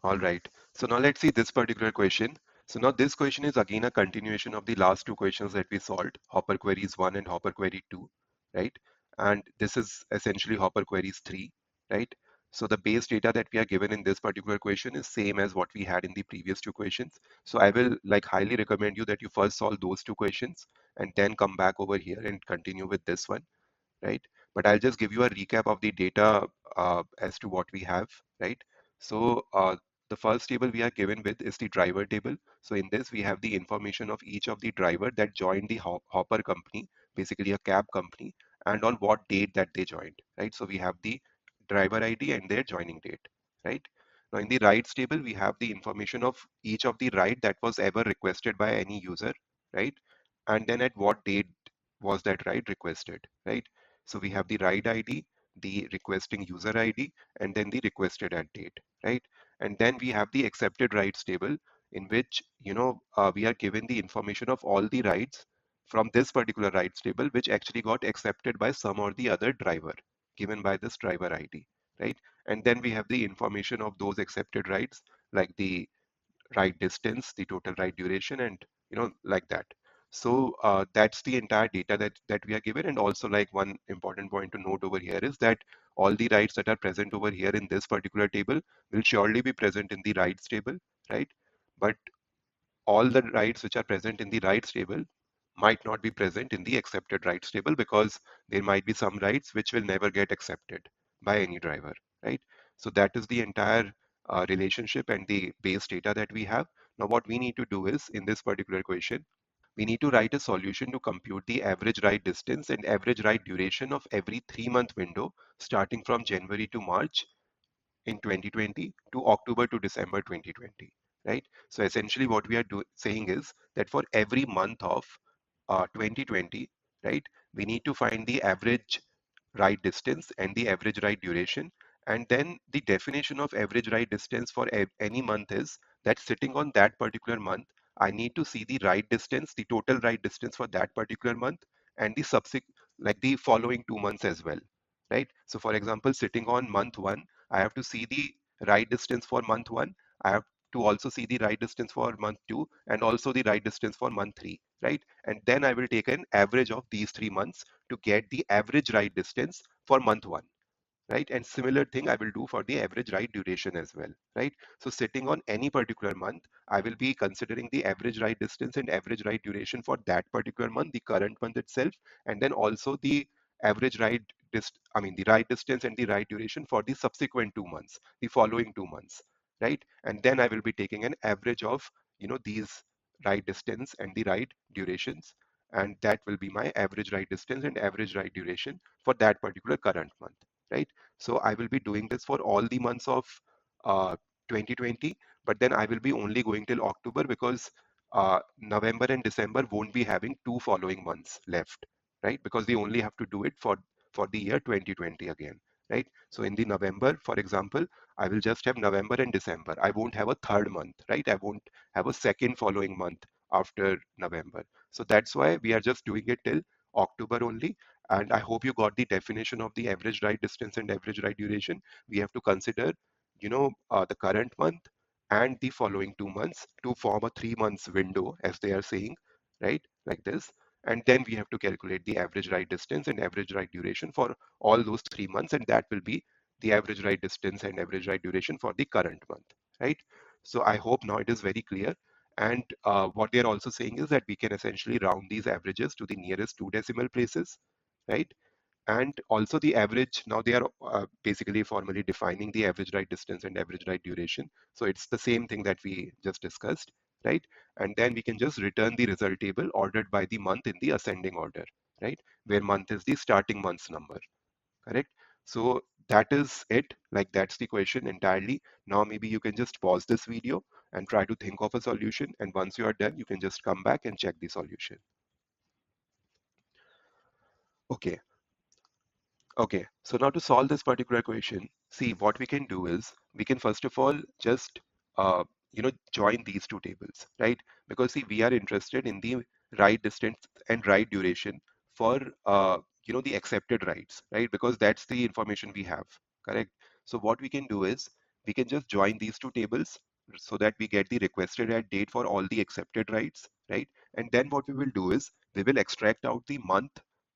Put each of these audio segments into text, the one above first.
All right. So now let's see this particular question. So now this question is again a continuation of the last two questions that we solved, Hopper queries 1 and Hopper query 2, right? And this is essentially Hopper queries 3, right? So the base data that we are given in this particular question is same as what we had in the previous two questions. So I will like highly recommend you that you first solve those two questions and then come back over here and continue with this one, right? But I'll just give you a recap of the data as to what we have, right? So the first table we are given with is the driver table. So in this, we have the information of each of the driver that joined the Hopper company, basically a cab company, and on what date that they joined, right? So we have the driver ID and their joining date, right? Now in the rides table, we have the information of each of the ride that was ever requested by any user, right? And then at what date was that ride requested, right? So we have the ride ID, the requesting user ID, and then the requested at date, right? And then we have the accepted rides table in which, we are given the information of all the rides from this particular rides table, which actually got accepted by some or the other driver given by this driver ID, right? And then we have the information of those accepted rides, like the ride distance, the total ride duration, and like that. So that's the entire data that we are given. And also, like, one important point to note over here is that all the rides that are present over here in this particular table will surely be present in the rides table, right? But all the rights which are present in the rights table might not be present in the accepted rights table, because there might be some rights which will never get accepted by any driver, right? So that is the entire relationship and the base data that we have. Now what we need to do is, in this particular question, we need to write a solution to compute the average ride distance and average ride duration of every 3-month window starting from January to March in 2020 to October to December 2020, right? So essentially what we are saying is that for every month of 2020, right, we need to find the average ride distance and the average ride duration. And then the definition of average ride distance for any month is that sitting on that particular month, I need to see the ride distance, the total ride distance for that particular month, and the subsequent, like the following 2 months as well, right? So for example, sitting on month one, I have to see the ride distance for month one. I have to also see the ride distance for month two, and also the ride distance for month three, right? And then I will take an average of these 3 months to get the average ride distance for month one, right? And similar thing I will do for the average ride duration as well, right? So sitting on any particular month, I will be considering the average ride distance and average ride duration for that particular month, the current month itself, and then also the average ride the ride distance and the ride duration for the subsequent 2 months, the following 2 months, right? And then I will be taking an average of, these ride distance and the ride durations, and that will be my average ride distance and average ride duration for that particular current month, right? So I will be doing this for all the months of uh, 2020, but then I will be only going till October, because November and December won't be having two following months left, right? Because we only have to do it for the year 2020 again, right? So in the November, for example, I will just have November and December. I won't have a third month, right? I won't have a second following month after November. So that's why we are just doing it till October only. And I hope you got the definition of the average ride distance and average ride duration. We have to consider, the current month and the following 2 months to form a 3 months window, as they are saying, right? Like this. And then we have to calculate the average ride distance and average ride duration for all those 3 months. And that will be the average ride distance and average ride duration for the current month, right? So I hope now it is very clear. And what they're also saying is that we can essentially round these averages to the nearest two decimal places, right? And also the average, now they are basically formally defining the average ride distance and average ride duration. So it's the same thing that we just discussed, right? And then we can just return the result table ordered by the month in the ascending order, right? Where month is the starting month's number, correct? So that is it, like that's the question entirely. Now maybe you can just pause this video and try to think of a solution. And once you are done, you can just come back and check the solution. Okay. Okay, so now to solve this particular question, see what we can do is we can first of all just join these two tables, right? Because see, we are interested in the ride distance and ride duration for the accepted rides, right? Because that's the information we have, correct? So what we can do is we can just join these two tables so that we get the requested add date for all the accepted rights, right? And then what we will do is we will extract out the month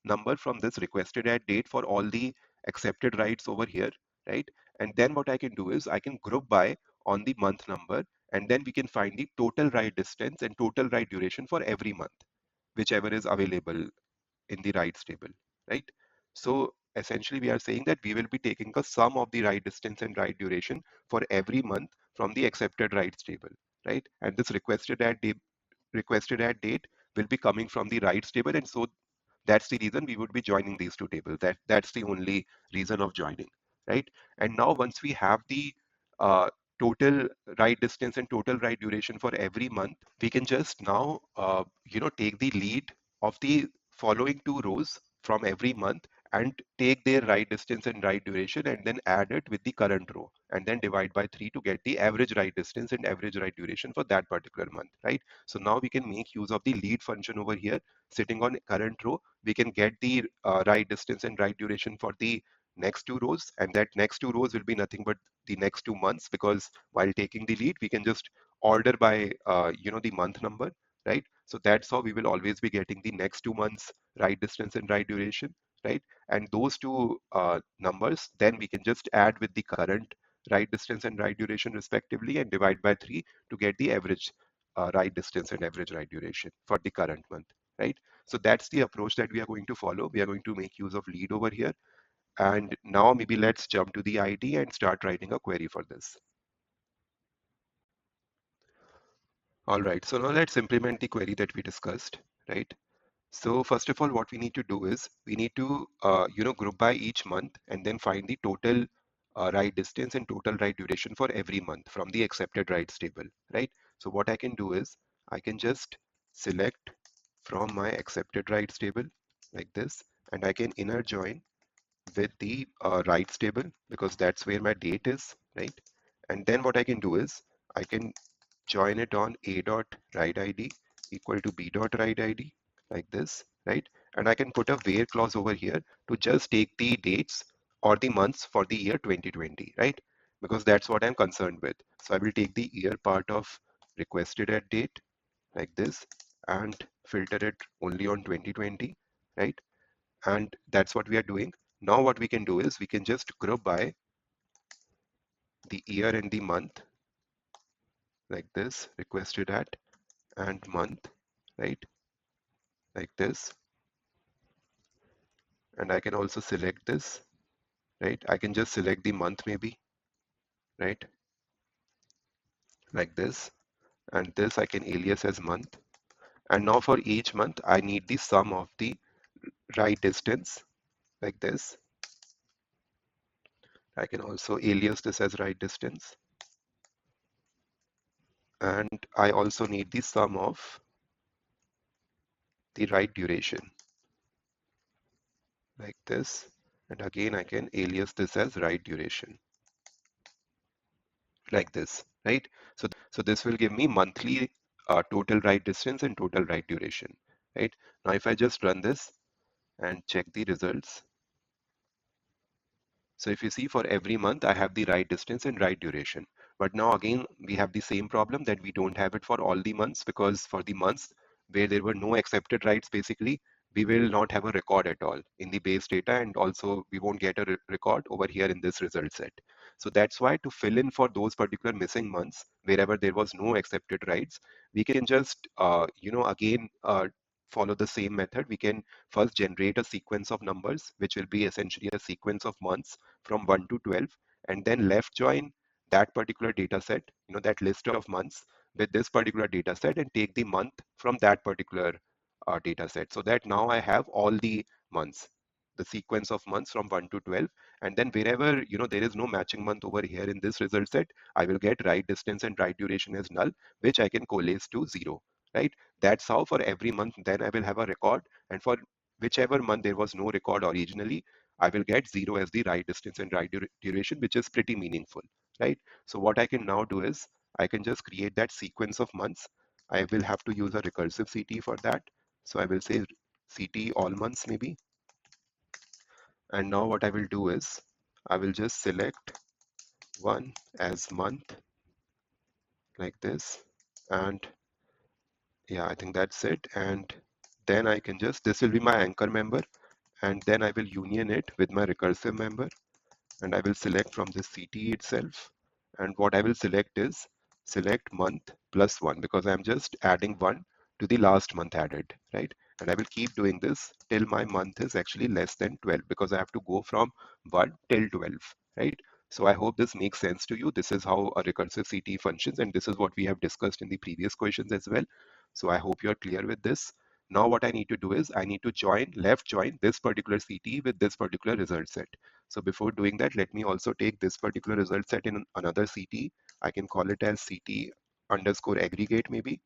number from this requested add date for all the accepted rights over here, right? And then what I can do is I can group by on the month number, and then we can find the total write distance and total write duration for every month, whichever is available in the rights table, right? So essentially we are saying that we will be taking the sum of the write distance and write duration for every month from the accepted rights table, right? And this requested add date will be coming from the rights table, and so that's the reason we would be joining these two tables. That's the only reason of joining, right? And now once we have the uh, total write distance and total write duration for every month, we can just now take the lead of the following two rows from every month and take their write distance and write duration and then add it with the current row and then divide by 3 to get the average write distance and average write duration for that particular month, right? So now we can make use of the lead function over here sitting on current row. We can get the write distance and write duration for the next two rows, and that next two rows will be nothing but the next 2 months, because while taking the lead we can just order by the month number, right? So that's how we will always be getting the next 2 months write distance and write duration, right? And those two numbers then we can just add with the current write distance and write duration respectively and divide by 3 to get the average write distance and average write duration for the current month, right? So that's the approach that we are going to follow. We are going to make use of lead over here. And now maybe let's jump to the ID and start writing a query for this. All right, so now let's implement the query that we discussed, right? So first of all, what we need to do is we need to group by each month and then find the total write distance and total write duration for every month from the accepted writes table, right? So what I can do is I can just select from my accepted writes table like this, and I can inner join with the rights table because that's where my date is, right? And then what I can do is I can join it on a dot write id equal to b dot write id like this, right? And I can put a where clause over here to just take the dates or the months for the year 2020, right? Because that's what I'm concerned with. So I will take the year part of requested at date like this and filter it only on 2020, right? And that's what we are doing. Now what we can do is we can just group by the year and the month like this, requested at and month, right? Like this. And I can also select this, right? I can just select the month maybe, right? Like this. And this I can alias as month. And now for each month, I need the sum of the write distance like this. I can also alias this as write distance. And I also need the sum of the write duration like this. And again, I can alias this as write duration like this, right? So this will give me monthly total write distance and total write duration, right? Now, if I just run this and check the results, so if you see for every month, I have the write distance and write duration. But now again, we have the same problem that we don't have it for all the months, because for the months where there were no accepted writes, basically, we will not have a record at all in the base data, and also we won't get a record over here in this result set. So that's why to fill in for those particular missing months, wherever there was no accepted writes, we can just, again, follow the same method. We can first generate a sequence of numbers, which will be essentially a sequence of months from 1 to 12, and then left join that particular data set, that list of months with this particular data set, and take the month from that particular data set, so that now I have all the months, the sequence of months from 1 to 12. And then wherever there is no matching month over here in this result set, I will get write distance and write duration as null, which I can coalesce to 0, right? That's how for every month then I will have a record, and for whichever month there was no record originally, I will get 0 as the write distance and write duration, which is pretty meaningful, right? So what I can now do is I can just create that sequence of months. I will have to use a recursive CT for that. So I will say CT all months maybe. And now what I will do is I will just select 1 as month, like this. And yeah, I think that's it. And then I can just, this will be my anchor member, and then I will union it with my recursive member, and I will select from this CTE itself. And what I will select is select month plus 1, because I'm just adding 1 to the last month added, right? And I will keep doing this till my month is actually less than 12, because I have to go from 1 till 12, right? So I hope this makes sense to you. This is how a recursive CTE functions, and this is what we have discussed in the previous questions as well. So I hope you're clear with this. Now what I need to do is I need to left join this particular CTE with this particular result set. So before doing that, let me also take this particular result set in another CT. I can call it as CT underscore aggregate, maybe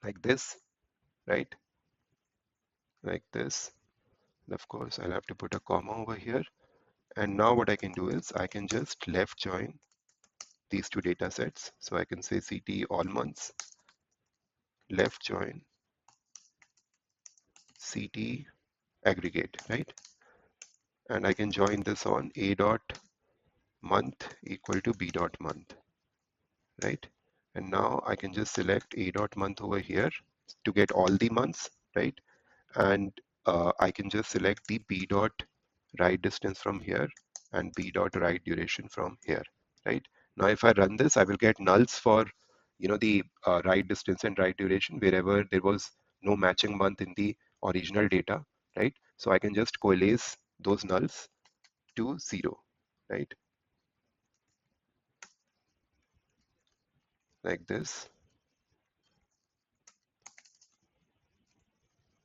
like this, right? Like this. And of course, I'll have to put a comma over here. And now what I can do is I can just left join these two data sets. So I can say CT all months, left join CT aggregate, right? And I can join this on A dot month equal to B dot month, right? And now I can just select A dot month over here to get all the months, right? And I can just select the B dot write distance from here and B dot write duration from here, right? Now, if I run this, I will get nulls for, the write distance and write duration wherever there was no matching month in the original data, right? So I can just coalesce those nulls to 0, right? Like this.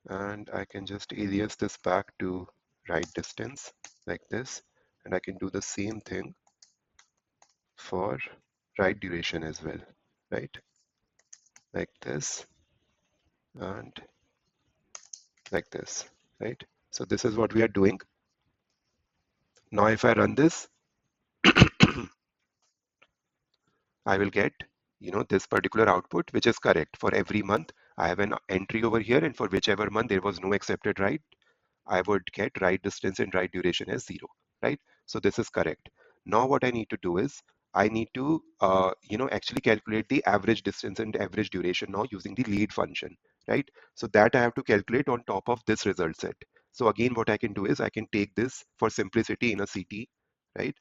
And I can just alias this back to write distance like this. And I can do the same thing for write duration as well, right? Like this and like this, right? So this is what we are doing. Now if I run this, I will get, this particular output, which is correct for every month. I have an entry over here, and for whichever month there was no accepted write, I would get write distance and write duration as 0, right? So this is correct. Now what I need to do is I need to, actually calculate the average distance and average duration now using the lead function, right? So that I have to calculate on top of this result set. So again, what I can do is I can take this for simplicity in a CT, right?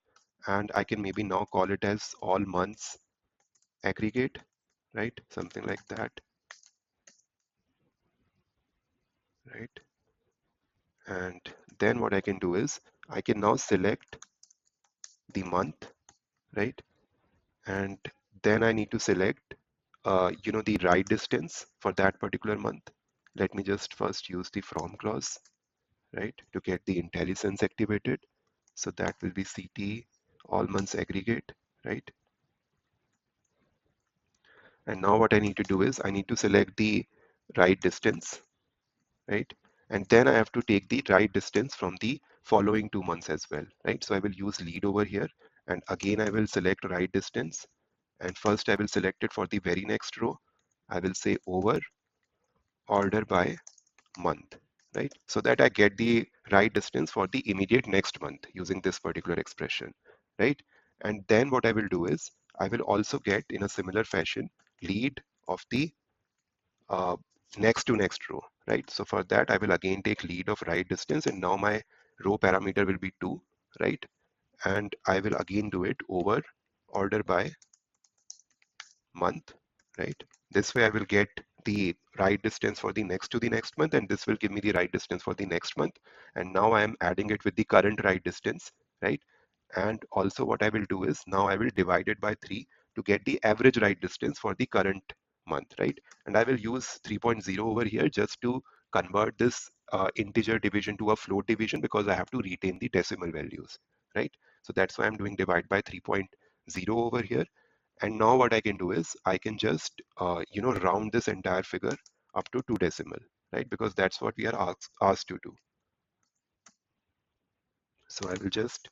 And I can maybe now call it as all months aggregate, right? Something like that, right? And then what I can do is I can now select the month, right? And then I need to select, the write distance for that particular month. Let me just first use the from clause, right, to get the IntelliSense activated. So that will be CT all months aggregate, right? And now what I need to do is I need to select the write distance, right? And then I have to take the write distance from the following 2 months as well, right? So I will use lead over here, and again I will select write distance, and first I will select it for the very next row. I will say over order by month, right? So that I get the right distance for the immediate next month using this particular expression, right? And then what I will do is I will also get in a similar fashion lead of the uh, next to next row, right? So for that, I will again take lead of right distance, and now my row parameter will be 2, right? And I will again do it over order by month, right? This way I will get the right distance for the next to the next month, and this will give me the right distance for the next month. And now I am adding it with the current right distance, right? And also what I will do is now I will divide it by 3 to get the average right distance for the current month, right? And I will use 3.0 over here just to convert this integer division to a float division, because I have to retain the decimal values, right? So that's why I'm doing divide by 3.0 over here. And now what I can do is I can just, round this entire figure up to 2 decimal, right? Because that's what we are asked to do. So I will just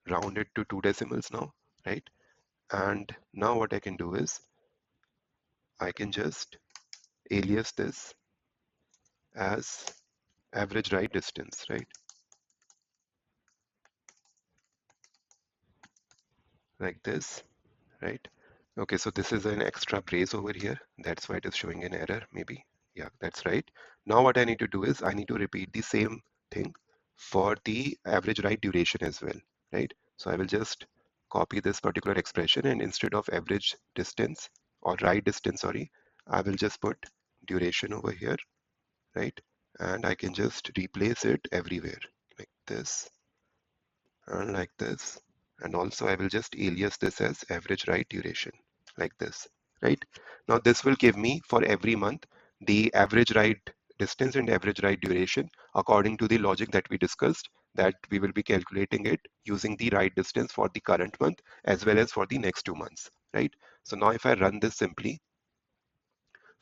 round it to 2 decimals now, right? And now what I can do is I can just alias this as average write distance, right? like this, right? Okay, so this is an extra brace over here. That's why it is showing an error, maybe. Yeah, that's right. Now what I need to do is I need to repeat the same thing for the average write duration as well, right? So I will just copy this particular expression, and instead of average distance or write distance, sorry, I will just put duration over here, right? And I can just replace it everywhere like this and like this. And also I will just alias this as average write duration like this, right? Now this will give me for every month the average write distance and average write duration according to the logic that we discussed, that we will be calculating it using the write distance for the current month as well as for the next 2 months, right? So now if I run this simply,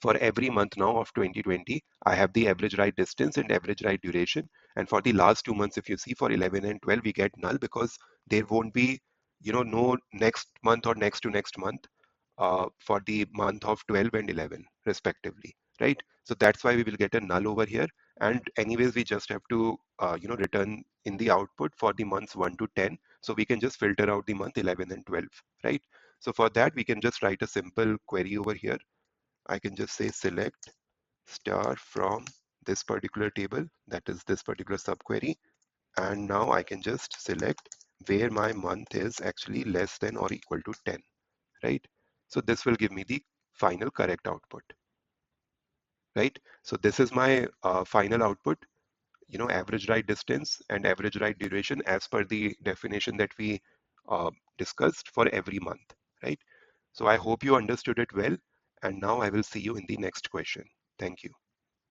for every month now of 2020, I have the average write distance and average write duration. And for the last 2 months, if you see for 11 and 12, we get null because there won't be, no next month or next to next month for the month of 12 and 11 respectively, right? So that's why we will get a null over here. And anyways, we just have to, return in the output for the months 1 to 10. So we can just filter out the month 11 and 12, right? So for that, we can just write a simple query over here. I can just say select star from this particular table, that is this particular subquery. And now I can just select where my month is actually less than or equal to 10, right? So this will give me the final correct output, right? So this is my final output, average write distance and average write duration as per the definition that we uh, discussed for every month, right? So I hope you understood it well. And now I will see you in the next question. Thank you.